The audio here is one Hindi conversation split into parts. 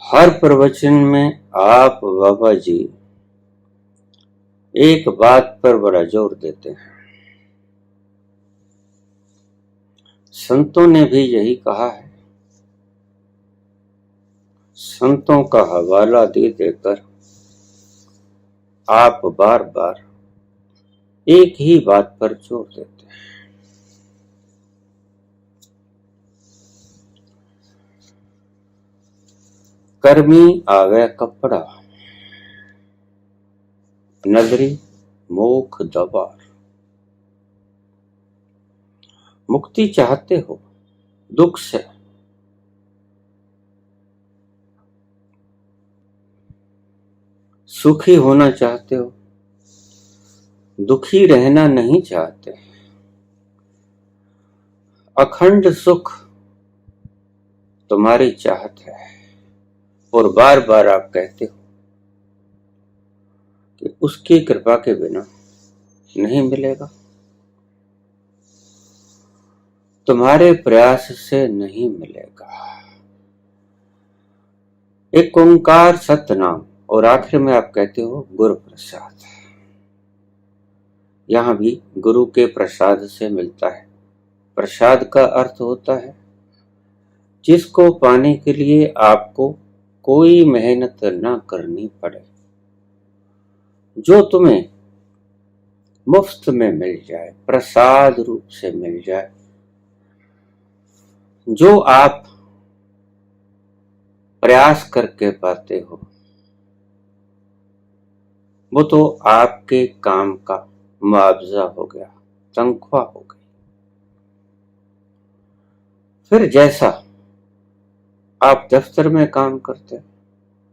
हर प्रवचन में आप बाबा जी एक बात पर बड़ा जोर देते हैं। संतों ने भी यही कहा है। संतों का हवाला दे देकर आप बार बार एक ही बात पर जोर देते हैं। कर्मी आवे कपड़ा, नगरी मोख दबार। मुक्ति चाहते हो दुख से, सुखी होना चाहते हो, दुखी रहना नहीं चाहते, अखंड सुख तुम्हारी चाहत है और बार बार आप कहते हो कि उसकी कृपा के बिना नहीं मिलेगा, तुम्हारे प्रयास से नहीं मिलेगा। एक ओंकार सतनाम और आखिर में आप कहते हो गुरु प्रसाद। यहां भी गुरु के प्रसाद से मिलता है। प्रसाद का अर्थ होता है जिसको पाने के लिए आपको कोई मेहनत ना करनी पड़े, जो तुम्हें मुफ्त में मिल जाए, प्रसाद रूप से मिल जाए, जो आप प्रयास करके पाते हो, वो तो आपके काम का मुआवजा हो गया, तनख्वाह हो गई। फिर जैसा आप दफ्तर में काम करते,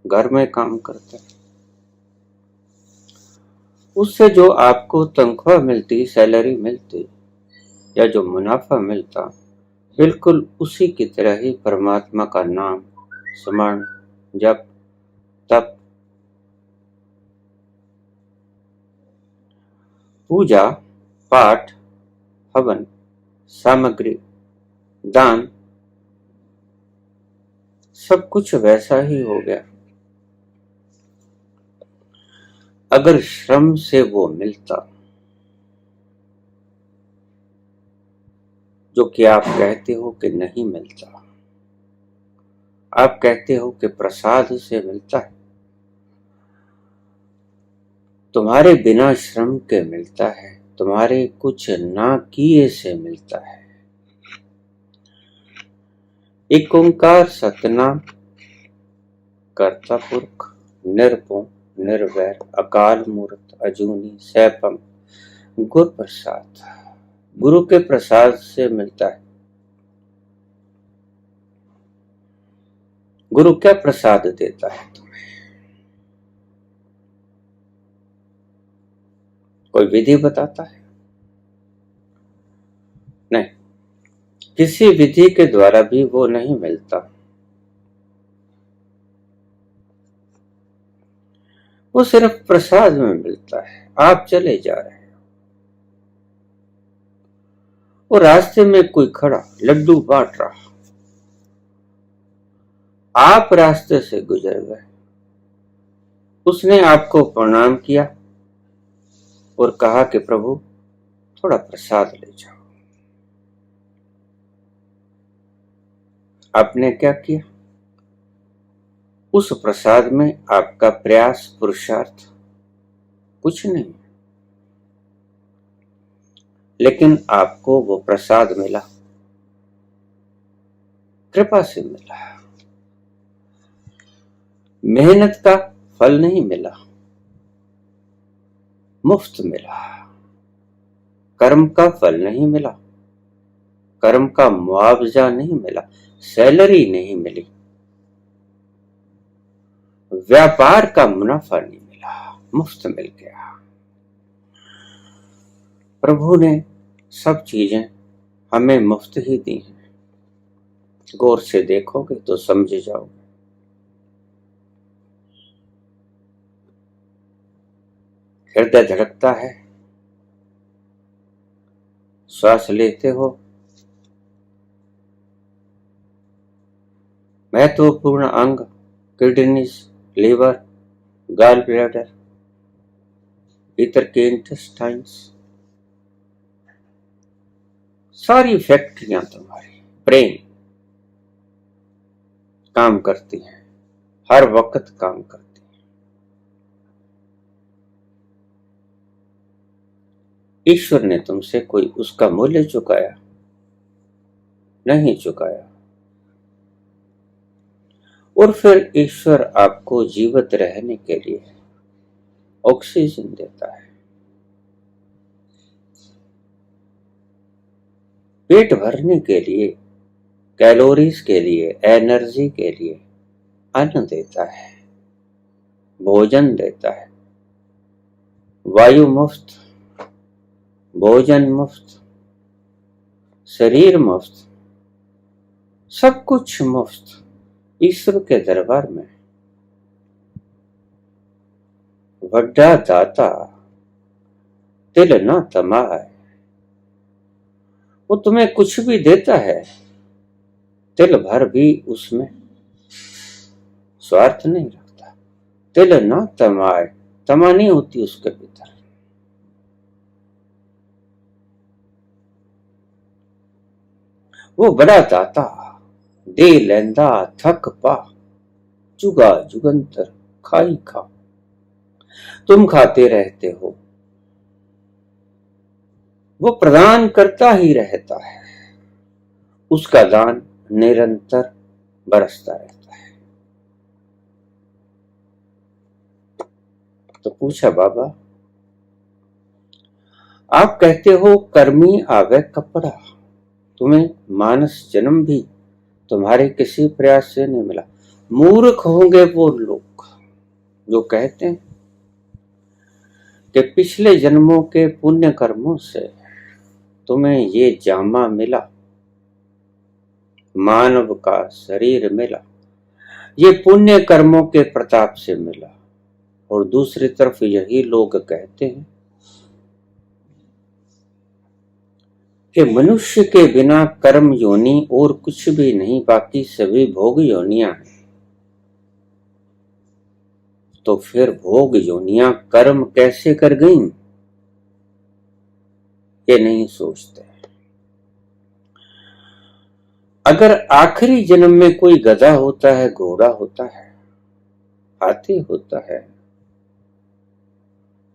घर में काम करते, उससे जो आपको तनख्वाह मिलती, सैलरी मिलती या जो मुनाफा मिलता, बिल्कुल उसी की तरह ही परमात्मा का नाम, स्मरण, जप, तप, पूजा, पाठ, हवन, सामग्री, दान, सब कुछ वैसा ही हो गया। अगर श्रम से वो मिलता जो कि आप कहते हो कि नहीं मिलता, आप कहते हो कि प्रसाद से मिलता है, तुम्हारे बिना श्रम के मिलता है, तुम्हारे कुछ ना किए से मिलता है। एक ओंकार सतनाम, कर्ता पुरख, निर्भो निर्वैर, अकाल मूर्त, अजूनी, सैपम, गुरु प्रसाद। गुरु के प्रसाद से मिलता है। गुरु क्या प्रसाद देता है तुम्हें? कोई विधि बताता है? नहीं, किसी विधि के द्वारा भी वो नहीं मिलता। वो सिर्फ प्रसाद में मिलता है। आप चले जा रहे हो, वो रास्ते में कोई खड़ा लड्डू बांट रहा, आप रास्ते से गुजर गए, उसने आपको प्रणाम किया और कहा कि प्रभु थोड़ा प्रसाद ले जाओ। आपने क्या किया? उस प्रसाद में आपका प्रयास, पुरुषार्थ कुछ नहीं, लेकिन आपको वो प्रसाद मिला, कृपा से मिला। मेहनत का फल नहीं मिला, मुफ्त मिला। कर्म का फल नहीं मिला, कर्म का मुआवजा नहीं मिला, सैलरी नहीं मिली, व्यापार का मुनाफा नहीं मिला, मुफ्त मिल गया। प्रभु ने सब चीजें हमें मुफ्त ही दी हैं। गौर से देखोगे तो समझ जाओगे। हृदय धड़कता है, श्वास लेते हो, महत्वपूर्ण अंग किडनीज, लीवर, गॉल ब्लैडर, भीतर के इंटेस्टाइन्स, सारी फैक्ट्रियां तुम्हारी ब्रेन काम करती हैं, हर वक्त काम करती हैं। ईश्वर ने तुमसे कोई उसका मूल्य चुकाया? नहीं चुकाया। और फिर ईश्वर आपको जीवित रहने के लिए ऑक्सीजन देता है, पेट भरने के लिए, कैलोरीज के लिए, एनर्जी के लिए अन्न देता है, भोजन देता है। वायु मुफ्त, भोजन मुफ्त, शरीर मुफ्त, सब कुछ मुफ्त ईश्वर के दरबार में। वड्डा दाता तिल न तमाए, वो तुम्हें कुछ भी देता है, तिल भर भी उसमें स्वार्थ नहीं रखता। तिल न तमाए, तमा नहीं होती उसके भीतर। वो बड़ा दाता दे लेंदा थक पा, जुगा जुगंतर खाई खा। तुम खाते रहते हो, वो प्रदान करता ही रहता है, उसका दान निरंतर बरसता रहता है। तो पूछा बाबा, आप कहते हो कर्मी आवे कपड़ा, तुम्हें मानस जन्म भी तुम्हारे किसी प्रयास से नहीं मिला। मूर्ख होंगे वो लोग जो कहते हैं कि पिछले जन्मों के पुण्य कर्मों से तुम्हें ये जामा मिला, मानव का शरीर मिला, ये पुण्य कर्मों के प्रताप से मिला। और दूसरी तरफ यही लोग कहते हैं कि मनुष्य के बिना कर्म योनि और कुछ भी नहीं, बाकी सभी भोग योनियां हैं। तो फिर भोग योनियां कर्म कैसे कर गईं, ये नहीं सोचते। अगर आखिरी जन्म में कोई गधा होता है, घोड़ा होता है, हाथी होता है,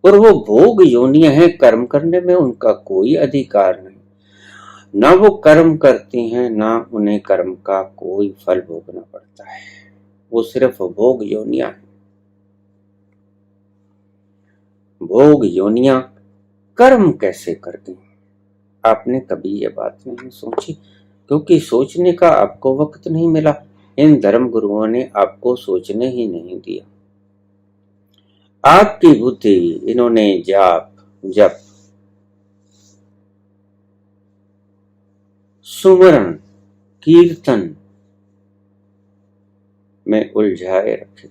और वो भोग योनियां हैं, कर्म करने में उनका कोई अधिकार नहीं, ना वो कर्म करती हैं, ना उन्हें कर्म का कोई फल भोगना पड़ता है, वो सिर्फ भोग योनियां हैं। भोग योनियां कर्म कैसे कर गई? आपने कभी ये बात नहीं सोची, क्योंकि सोचने का आपको वक्त नहीं मिला। इन धर्म गुरुओं ने आपको सोचने ही नहीं दिया। आपकी बुद्धि इन्होंने जाप, जप, सुमरण, कीर्तन में उलझाए रखे।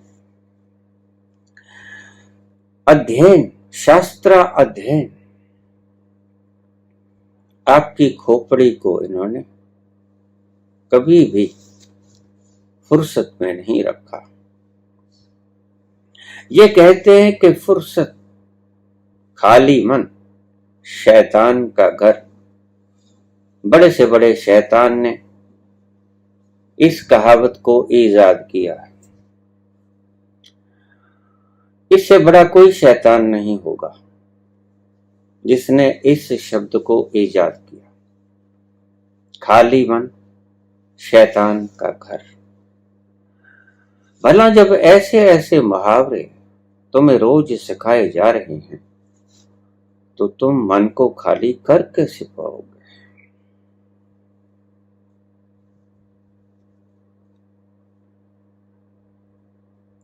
अध्ययन, शास्त्र अध्ययन, आपकी खोपड़ी को इन्होंने कभी भी फुर्सत में नहीं रखा। ये कहते हैं कि फुर्सत, खाली मन शैतान का घर। बड़े से बड़े शैतान ने इस कहावत को ईजाद किया है। इससे बड़ा कोई शैतान नहीं होगा जिसने इस शब्द को ईजाद किया। खाली मन शैतान का घर। भला जब ऐसे ऐसे मुहावरे तुम्हें रोज सिखाए जा रहे हैं, तो तुम मन को खाली कर कैसे पाओगे?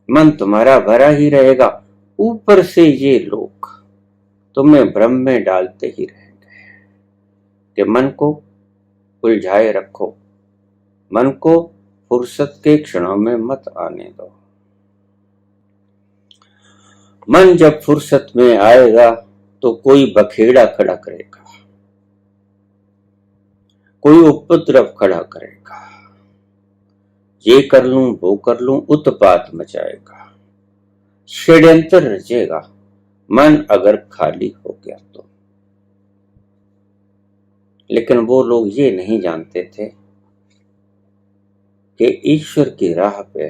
मन तुम्हारा भरा ही रहेगा। ऊपर से ये लोग तुम्हें भ्रम में डालते ही रहेंगे कि मन को उलझाए रखो, मन को फुर्सत के क्षणों में मत आने दो। मन जब फुर्सत में आएगा तो कोई बखेड़ा खड़ा करेगा, कोई उपद्रव खड़ा करेगा, ये कर लूं वो कर लूं, उत्पात मचाएगा, षड्यंत्र रचेगा, मन अगर खाली हो गया तो। लेकिन वो लोग ये नहीं जानते थे कि ईश्वर की राह पे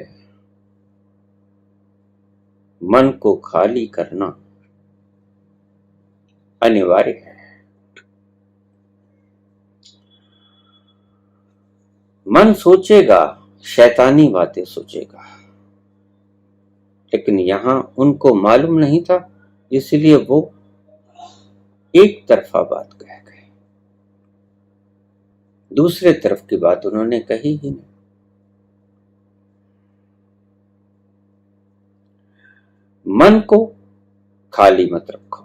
मन को खाली करना अनिवार्य है। मन सोचेगा, शैतानी बातें सोचेगा, लेकिन यहां उनको मालूम नहीं था, इसलिए वो एक तरफा बात कह गए, दूसरे तरफ की बात उन्होंने कही ही नहीं। मन को खाली मत रखो,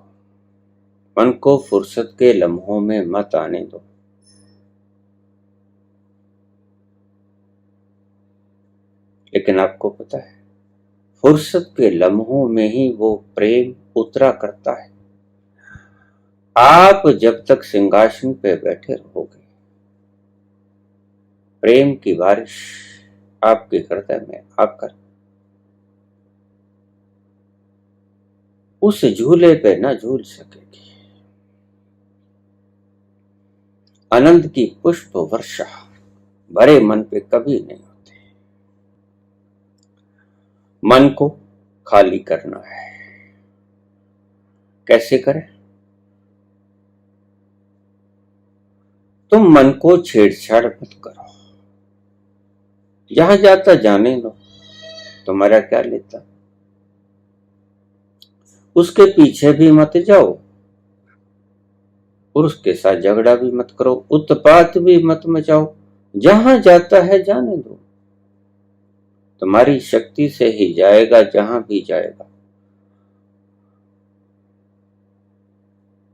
मन को फुर्सत के लम्हों में मत आने दो। लेकिन आपको पता है, फुर्सत के लम्हों में ही वो प्रेम उतरा करता है। आप जब तक सिंहासन पे बैठे रहोगे, प्रेम की बारिश आपके हृदय में आकर उस झूले पे न झूल सकेगी। आनंद की पुष्प वर्षा भरे मन पे कभी नहीं होती। मन को खाली करना है। कैसे करें? तुम मन को छेड़छाड़ मत करो, जहां जाता जाने दो, तुम्हारा क्या लेता। उसके पीछे भी मत जाओ और उसके साथ झगड़ा भी मत करो, उत्पात भी मत मचाओ, जहां जाता है जाने दो। तुम्हारी शक्ति से ही जाएगा जहां भी जाएगा।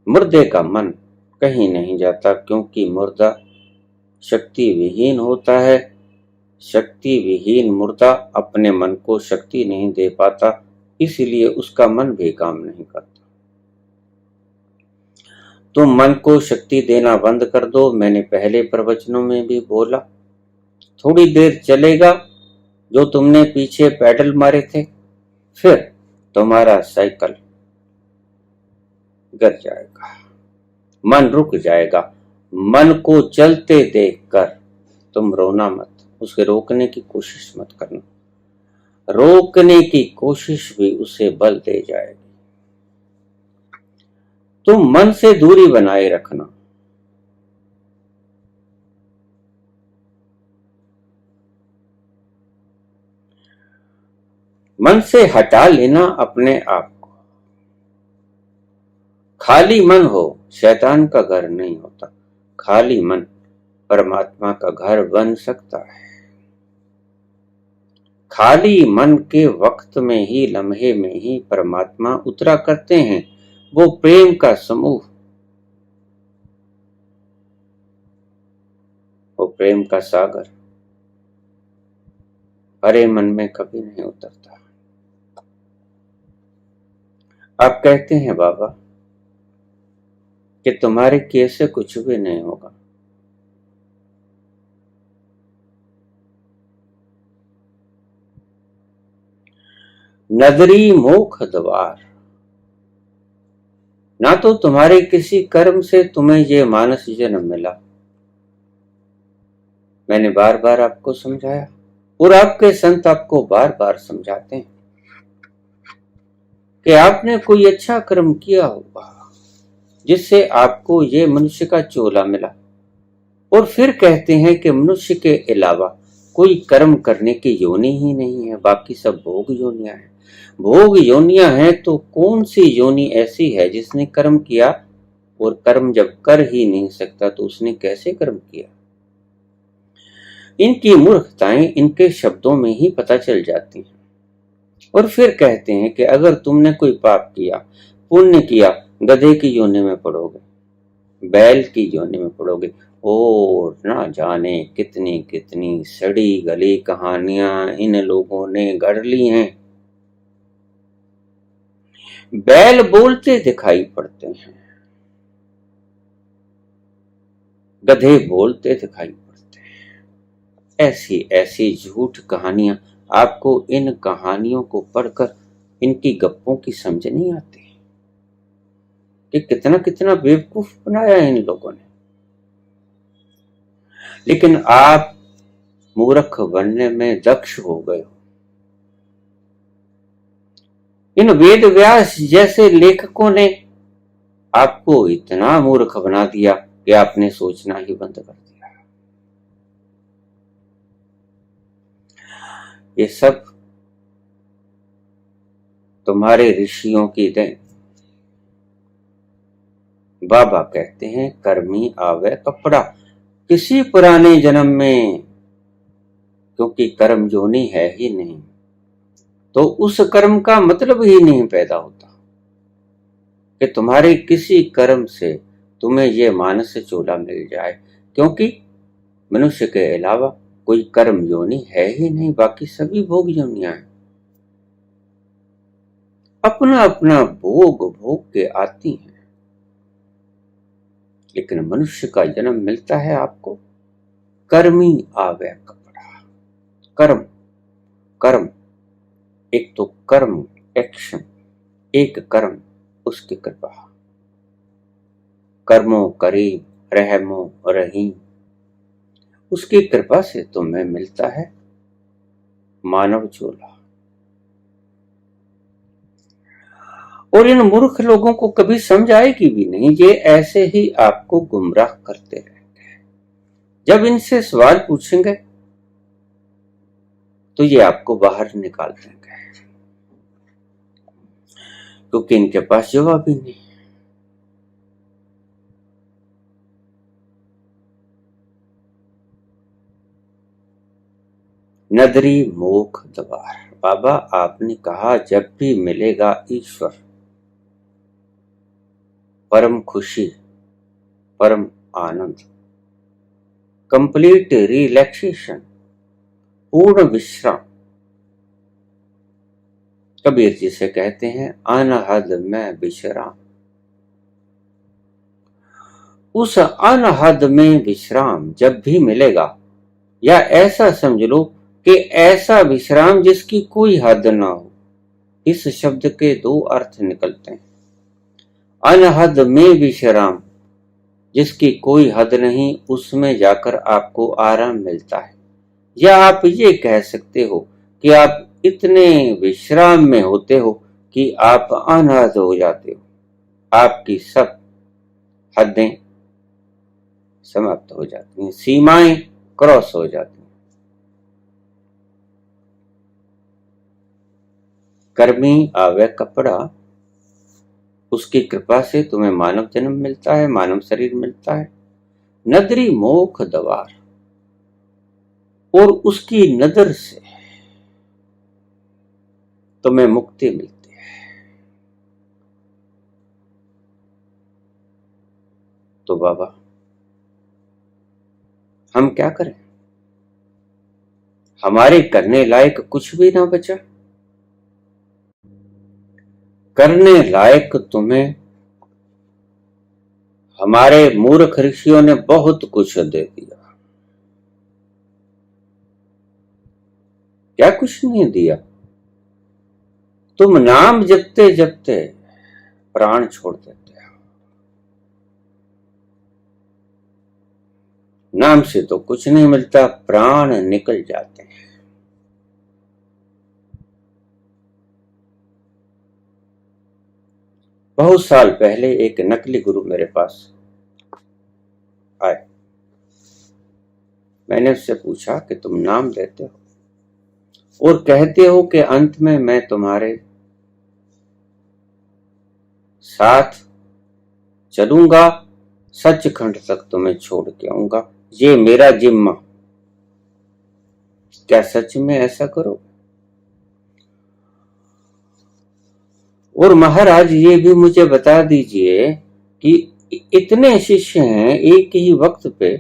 मुर्दे का मन कहीं नहीं जाता, क्योंकि मुर्दा शक्ति विहीन होता है। शक्ति विहीन मुर्दा अपने मन को शक्ति नहीं दे पाता, इसलिए उसका मन भी काम नहीं करता। तुम मन को शक्ति देना बंद कर दो। मैंने पहले प्रवचनों में भी बोला, थोड़ी देर चलेगा जो तुमने पीछे पैडल मारे थे, फिर तुम्हारा साइकिल गिर जाएगा, मन रुक जाएगा। मन को चलते देखकर तुम रोना मत, उसे रोकने की कोशिश मत करना। रोकने की कोशिश भी उसे बल दे जाएगी। तुम मन से दूरी बनाए रखना। मन से हटा लेना अपने आप को। खाली मन हो शैतान का घर नहीं होता, खाली मन परमात्मा का घर बन सकता है। खाली मन के वक्त में ही, लम्हे में ही परमात्मा उतरा करते हैं, वो प्रेम का समूह, वो प्रेम का सागर हरे मन में कभी नहीं उतरता। आप कहते हैं बाबा कि तुम्हारे किए से कुछ भी नहीं होगा। नदरी मोख द्वार, ना तो तुम्हारे किसी कर्म से तुम्हें ये मानस जन्म मिला, मैंने बार बार आपको समझाया, और आपके संत आपको बार बार समझाते हैं कि आपने कोई अच्छा कर्म किया होगा जिससे आपको ये मनुष्य का चोला मिला, और फिर कहते हैं कि मनुष्य के अलावा कोई कर्म करने की योनि ही नहीं है, बाकी सब भोग योनियां हैं। भोग योनियां हैं तो कौन सी योनि ऐसी है जिसने कर्म किया, और कर्म जब कर ही नहीं सकता तो उसने कैसे कर्म किया। इनकी मूर्खताएं इनके शब्दों में ही पता चल जाती हैं। और फिर कहते हैं कि अगर तुमने कोई पाप किया, पुण्य किया, गधे की योनि में पड़ोगे, बैल की योनि में पड़ोगे, और ना जाने कितनी कितनी सड़ी गली कहानियां इन लोगों ने गढ़ ली हैं। बैल बोलते दिखाई पड़ते हैं, गधे बोलते दिखाई पड़ते हैं। ऐसी ऐसी झूठ कहानियां, आपको इन कहानियों को पढ़कर इनकी गप्पों की समझ नहीं आती कि कितना कितना बेवकूफ बनाया है इन लोगों ने। लेकिन आप मूर्ख बनने में दक्ष हो गए हो। इन वेद व्यास जैसे लेखकों ने आपको इतना मूर्ख बना दिया कि आपने सोचना ही बंद कर दिया। ये सब तुम्हारे ऋषियों की देन। बाबा कहते हैं कर्मी आवे कपड़ा, किसी पुराने जन्म में, क्योंकि कर्म जोनी है ही नहीं तो उस कर्म का मतलब ही नहीं पैदा होता कि तुम्हारे किसी कर्म से तुम्हें ये मानस चोला मिल जाए, क्योंकि मनुष्य के अलावा कोई कर्म योनि है ही नहीं, बाकी सभी भोग योनियां हैं। अपना अपना भोग भोग के आती हैं। लेकिन मनुष्य का जन्म मिलता है आपको, कर्मी आवे कपड़ा। कर्म कर्म, एक तो कर्म एक्शन, एक कर्म उसकी कृपा। कर्मो करीम रहमो रहीम, उसकी कृपा से तुम्हें मिलता है मानव चोला। और इन मूर्ख लोगों को कभी समझ आएगी भी नहीं, ये ऐसे ही आपको गुमराह करते रहेंगे। जब इनसे सवाल पूछेंगे तो ये आपको बाहर निकाल देंगे, क्योंकि इनके पास जवाब ही नहीं। नदरी मोख द्वार। बाबा आपने कहा जब भी मिलेगा ईश्वर, परम खुशी, परम आनंद, कंप्लीट रिलैक्सेशन, पूर्ण विश्राम। कबीर जी से कहते हैं अनहद में विश्राम। उस अनहद में विश्राम जब भी मिलेगा, या ऐसा समझ लो कि ऐसा विश्राम जिसकी कोई हद ना हो। इस शब्द के दो अर्थ निकलते हैं। अनहद में विश्राम, जिसकी कोई हद नहीं, उसमें जाकर आपको आराम मिलता है। या आप ये कह सकते हो कि आप इतने विश्राम में होते हो कि आप अनहद हो जाते हो, आपकी सब हदें समाप्त हो जाती हैं, सीमाएं क्रॉस हो जाती हैं। कर्मी आवे कपड़ा, उसकी कृपा से तुम्हें मानव जन्म मिलता है, मानव शरीर मिलता है। नदरी मोख द्वार, और उसकी नजर से तुम्हें मुक्ति मिलती है। तो बाबा हम क्या करें? हमारे करने लायक कुछ भी ना बचा। करने लायक तुम्हें हमारे मूर्ख ऋषियों ने बहुत कुछ दे दिया। क्या कुछ नहीं दिया? तुम नाम जपते जपते प्राण छोड़ देते हो। नाम से तो कुछ नहीं मिलता, प्राण निकल जाते हैं। बहुत साल पहले एक नकली गुरु मेरे पास आए। मैंने उससे पूछा कि तुम नाम लेते हो और कहते हो कि अंत में मैं तुम्हारे साथ चलूंगा, सचखंड तक तुम्हें छोड़ के आऊंगा, ये मेरा जिम्मा, क्या सच में ऐसा करो? और महाराज ये भी मुझे बता दीजिए कि इतने शिष्य हैं, एक ही वक्त पे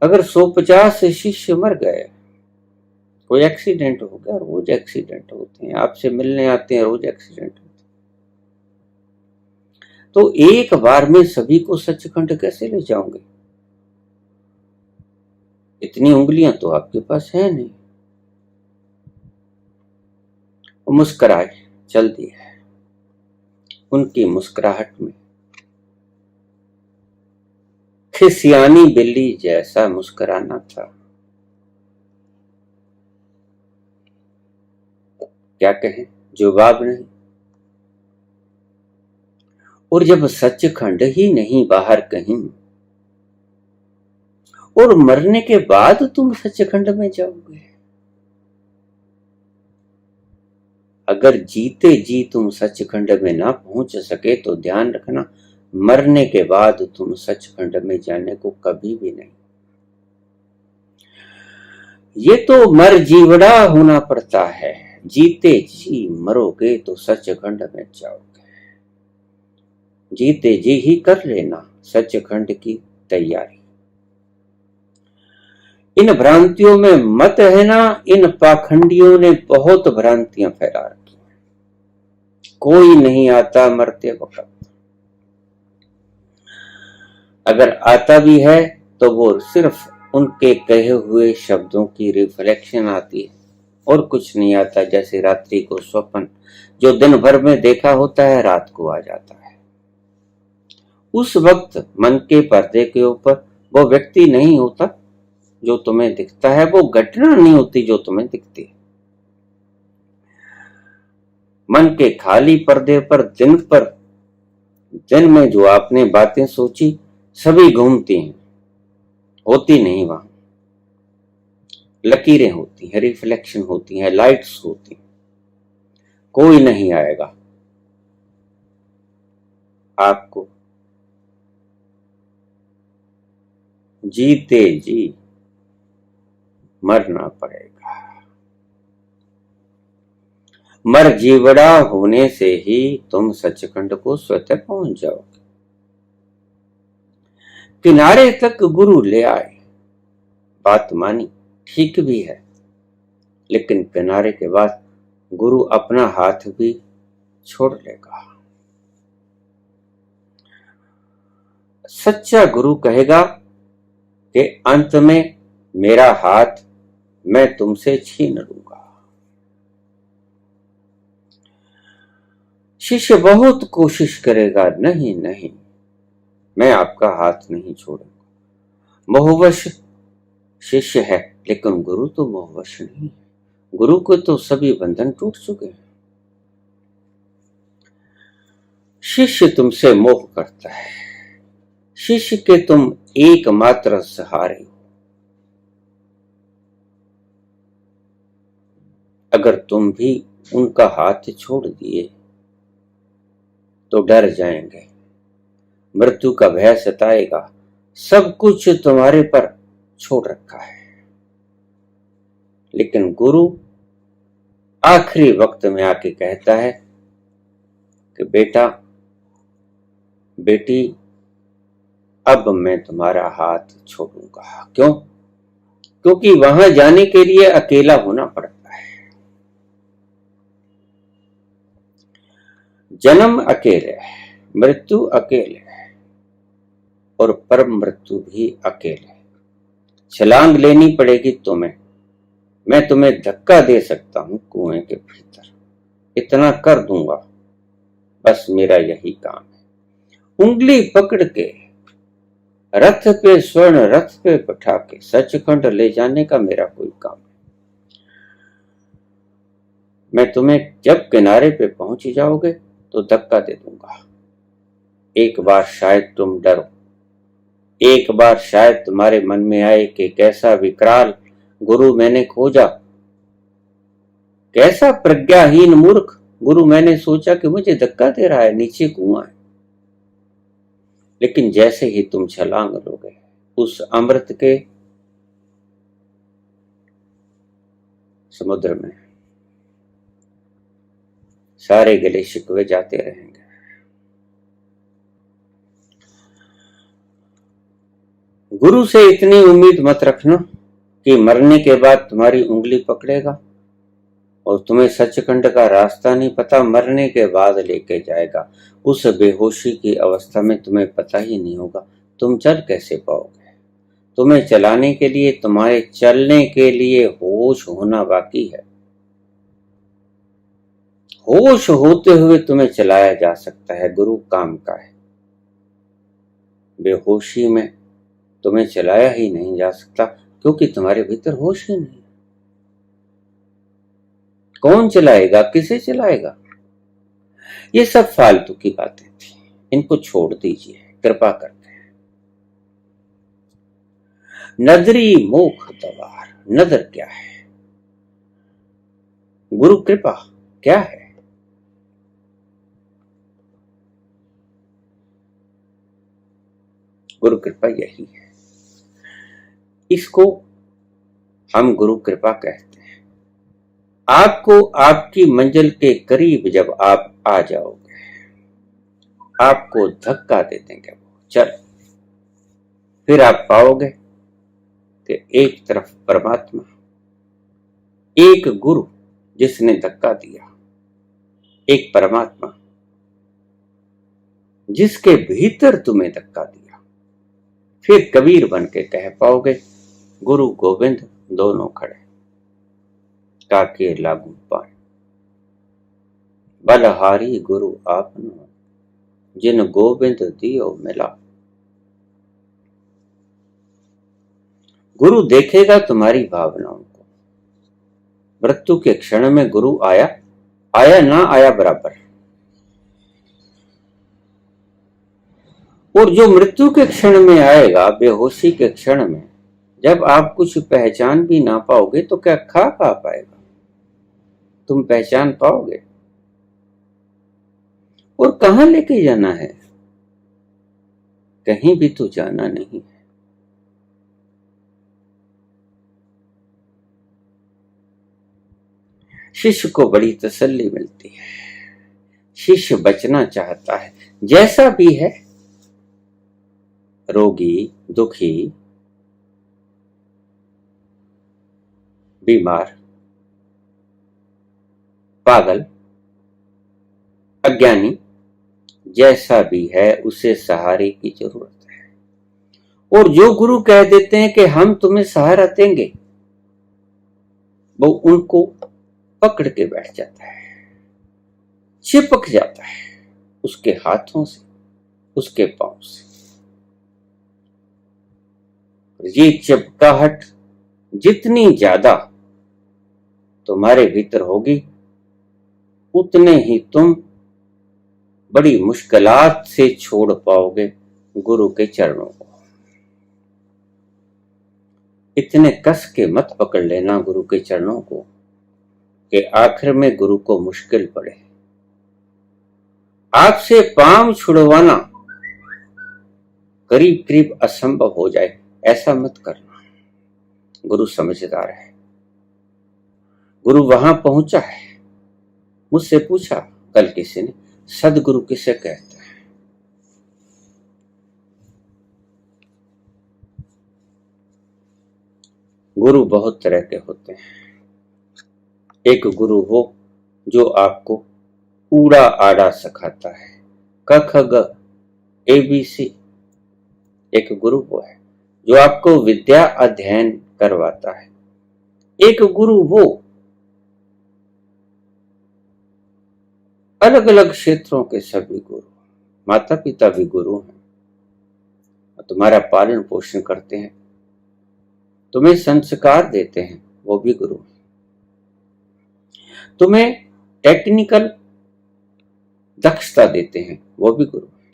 अगर 150 शिष्य मर गए, कोई एक्सीडेंट हो गया, रोज एक्सीडेंट होते हैं, आपसे मिलने आते हैं, रोज एक्सीडेंट होते हैं, तो एक बार में सभी को सचखंड कैसे ले जाओगे? इतनी उंगलियां तो आपके पास है नहीं। वो मुस्कुराए, चल दिए। उनकी मुस्कुराहट में खिसियानी बिल्ली जैसा मुस्कुराना था। क्या कहें, जवाब नहीं। और जब सचखंड ही नहीं बाहर कहीं, और मरने के बाद तुम सचखंड में जाओगे। अगर जीते जी तुम सचखंड में ना पहुंच सके तो ध्यान रखना, मरने के बाद तुम सचखंड में जाने को कभी भी नहीं। ये तो मर जीवड़ा होना पड़ता है। जीते जी मरोगे तो सचखंड में जाओगे। जीते जी ही कर लेना सचखंड की तैयारी। इन भ्रांतियों में मत है ना, इन पाखंडियों ने बहुत भ्रांतियां फैला रखी। कोई नहीं आता मरते वक्त। अगर आता भी है तो वो सिर्फ उनके कहे हुए शब्दों की रिफ्लेक्शन आती है, और कुछ नहीं आता। जैसे रात्रि को स्वप्न जो दिन भर में देखा होता है, रात को आ जाता है। उस वक्त मन के पर्दे के ऊपर वो व्यक्ति नहीं होता जो तुम्हें दिखता है, वो घटना नहीं होती जो तुम्हें दिखती है। मन के खाली पर्दे पर दिन में जो आपने बातें सोची सभी घूमती हैं, होती नहीं। वहां लकीरें होती हैं, रिफ्लेक्शन होती हैं, लाइट्स होती हैं। कोई नहीं आएगा आपको जीते जी मरना पड़ेगा। मर जीवड़ा होने से ही तुम सचखंड को स्वतः पहुंच जाओगे। किनारे तक गुरु ले आए, बात मानी, ठीक भी है। लेकिन किनारे के बाद गुरु अपना हाथ भी छोड़ लेगा। सच्चा गुरु कहेगा कि अंत में मेरा हाथ मैं तुमसे छीन लूंगा। शिष्य बहुत कोशिश करेगा, नहीं नहीं मैं आपका हाथ नहीं छोड़ूंगा। मोहवश शिष्य है, लेकिन गुरु तो मोहवश नहीं है। गुरु को तो सभी बंधन टूट चुके हैं। शिष्य तुमसे मोह करता है। शिष्य के तुम एकमात्र सहारे हो। अगर तुम भी उनका हाथ छोड़ दिए तो डर जाएंगे, मृत्यु का भय सताएगा। सब कुछ तुम्हारे पर छोड़ रखा है। लेकिन गुरु आखिरी वक्त में आके कहता है कि बेटा बेटी अब मैं तुम्हारा हाथ छोड़ूंगा। क्यों? क्योंकि वहां जाने के लिए अकेला होना पड़ता है। जन्म अकेले है, मृत्यु अकेले है, और परम मृत्यु भी अकेले है। छलांग लेनी पड़ेगी तुम्हें। मैं तुम्हें धक्का दे सकता हूं कुएं के भीतर, इतना कर दूंगा, बस मेरा यही काम है। उंगली पकड़ के रथ पे, स्वर्ण रथ पे बैठा के सचखंड ले जाने का मेरा कोई काम है। मैं तुम्हें जब किनारे पे पहुंच जाओगे तो धक्का दे दूंगा। एक बार शायद तुम डरो, एक बार शायद तुम्हारे मन में आए कि कैसा विकराल गुरु मैंने खोजा, कैसा प्रज्ञाहीन मूर्ख गुरु मैंने सोचा कि मुझे धक्का दे रहा है, नीचे कुआं है। लेकिन जैसे ही तुम छलांग लोगे उस अमृत के समुद्र में, सारे गले शिकवे जाते रहेंगे। गुरु से इतनी उम्मीद मत रखना कि मरने के बाद तुम्हारी उंगली पकड़ेगा और तुम्हें सचखंड का रास्ता नहीं पता, मरने के बाद लेके जाएगा। उस बेहोशी की अवस्था में तुम्हें पता ही नहीं होगा तुम चल कैसे पाओगे। तुम्हें चलाने के लिए, तुम्हारे चलने के लिए होश होना बाकी है। होश होते हुए तुम्हें चलाया जा सकता है, गुरु काम का है। बेहोशी में तुम्हें चलाया ही नहीं जा सकता, क्योंकि तुम्हारे भीतर होश ही नहीं। कौन चलाएगा, किसे चलाएगा? ये सब फालतू की बातें थी, इनको छोड़ दीजिए कृपा करके। नदरी मुख दवार, नदर क्या है? गुरु कृपा क्या है? गुरु कृपा यही है, इसको हम गुरु कृपा कहते हैं। आपको आपकी मंजिल के करीब जब आप आ जाओगे, आपको धक्का दे देंगे वो, चल। फिर आप पाओगे कि एक तरफ परमात्मा, एक गुरु जिसने धक्का दिया, एक परमात्मा जिसके भीतर तुम्हें धक्का दिया। फिर कबीर बन के कह पाओगे, गुरु गोविंद दोनों खड़े, काके लागू पाए, बलहारी गुरु आपनो, जिन गोविंद दियो मिला। गुरु देखेगा तुम्हारी भावनाओं को। मृत्यु के क्षण में गुरु आया, आया ना आया बराबर। और जो मृत्यु के क्षण में आएगा, बेहोशी के क्षण में, जब आप कुछ पहचान भी ना पाओगे तो क्या खा पाएगा? तुम पहचान पाओगे? और कहां लेके जाना है? कहीं भी तो जाना नहीं है। शिष्य को बड़ी तसल्ली मिलती है। शिष्य बचना चाहता है, जैसा भी है, रोगी, दुखी, बीमार, पागल, अज्ञानी, जैसा भी है, उसे सहारे की जरूरत है। और जो गुरु कह देते हैं कि हम तुम्हें सहारा देंगे, वो उनको पकड़ के बैठ जाता है, चिपक जाता है उसके हाथों से, उसके पांव से। ये चिपकाहट जितनी ज्यादा तुम्हारे भीतर होगी, उतने ही तुम बड़ी मुश्किलात से छोड़ पाओगे गुरु के चरणों को। इतने कस के मत पकड़ लेना गुरु के चरणों को कि आखिर में गुरु को मुश्किल पड़े। आपसे पांव छुड़वाना करीब करीब असंभव हो जाए, ऐसा मत करना। गुरु समझदार है। गुरु वहां पहुंचा है। मुझसे पूछा कल किसी ने, सदगुरु किसे कहते हैं? गुरु बहुत तरह के होते हैं। एक गुरु वो जो आपको ऊड़ा आड़ा सिखाता है, क ख ग ABC। एक गुरु वो है जो आपको विद्या अध्ययन करवाता है। एक गुरु वो अलग अलग क्षेत्रों के सभी गुरु, माता पिता भी गुरु हैं, तुम्हारा पालन पोषण करते हैं, तुम्हें संस्कार देते हैं, वो भी गुरु हैं। तुम्हें टेक्निकल दक्षता देते हैं, वो भी गुरु हैं।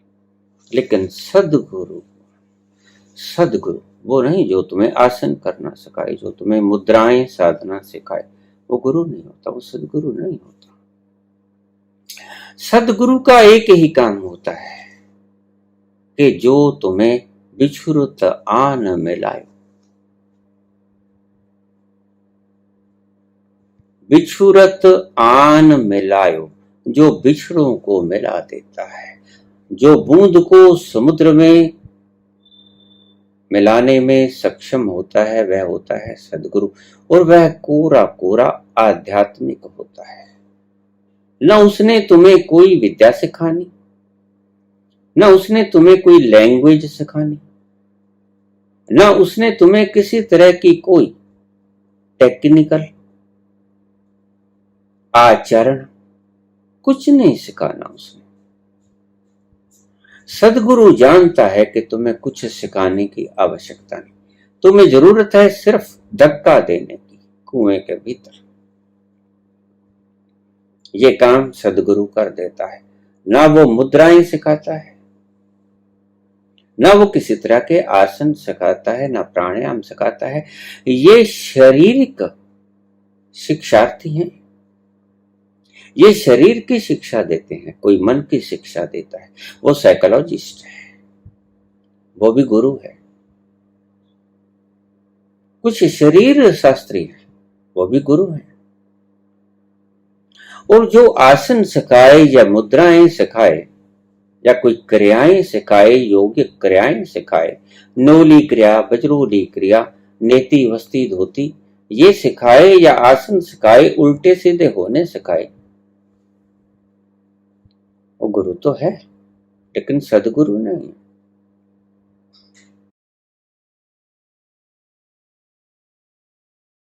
लेकिन सदगुरु वो नहीं जो तुम्हें आसन करना सिखाए, जो तुम्हें मुद्राएं साधना सिखाए, वो गुरु नहीं होता, वो सदगुरु नहीं होता। सदगुरु का एक ही काम होता है कि जो तुम्हें बिछुरत आन मिलाए, बिछुरत आन मिलायो, जो बिछड़ों को मिला देता है, जो बूंद को समुद्र में मिलाने में सक्षम होता है, वह होता है सदगुरु। और वह कोरा कोरा आध्यात्मिक होता है। न उसने तुम्हें कोई विद्या सिखानी, न उसने तुम्हें कोई लैंग्वेज सिखानी, ना उसने तुम्हें किसी तरह की कोई टेक्निकल आचरण कुछ नहीं सिखाना उसने। सदगुरु जानता है कि तुम्हें कुछ सिखाने की आवश्यकता नहीं, तुम्हें जरूरत है सिर्फ धक्का देने की कुएं के भीतर। ये काम सदगुरु कर देता है। ना वो मुद्राएं सिखाता है, ना वो किसी तरह के आसन सिखाता है, ना प्राणायाम सिखाता है। ये शारीरिक शिक्षार्थी हैं, ये शरीर की शिक्षा देते हैं। कोई मन की शिक्षा देता है, वो साइकोलॉजिस्ट है, वो भी गुरु है। कुछ शरीर शास्त्री है, वो भी गुरु है। और जो आसन सिखाए या मुद्राएं सिखाए या कोई क्रियाएं सिखाए, योगिक क्रियाएं सिखाए, नौली क्रिया, वज्रोली क्रिया, नेति वस्ती धोती, ये सिखाए या आसन सिखाए, उल्टे सीधे होने सिखाए, वो गुरु तो है, लेकिन सदगुरु नहीं।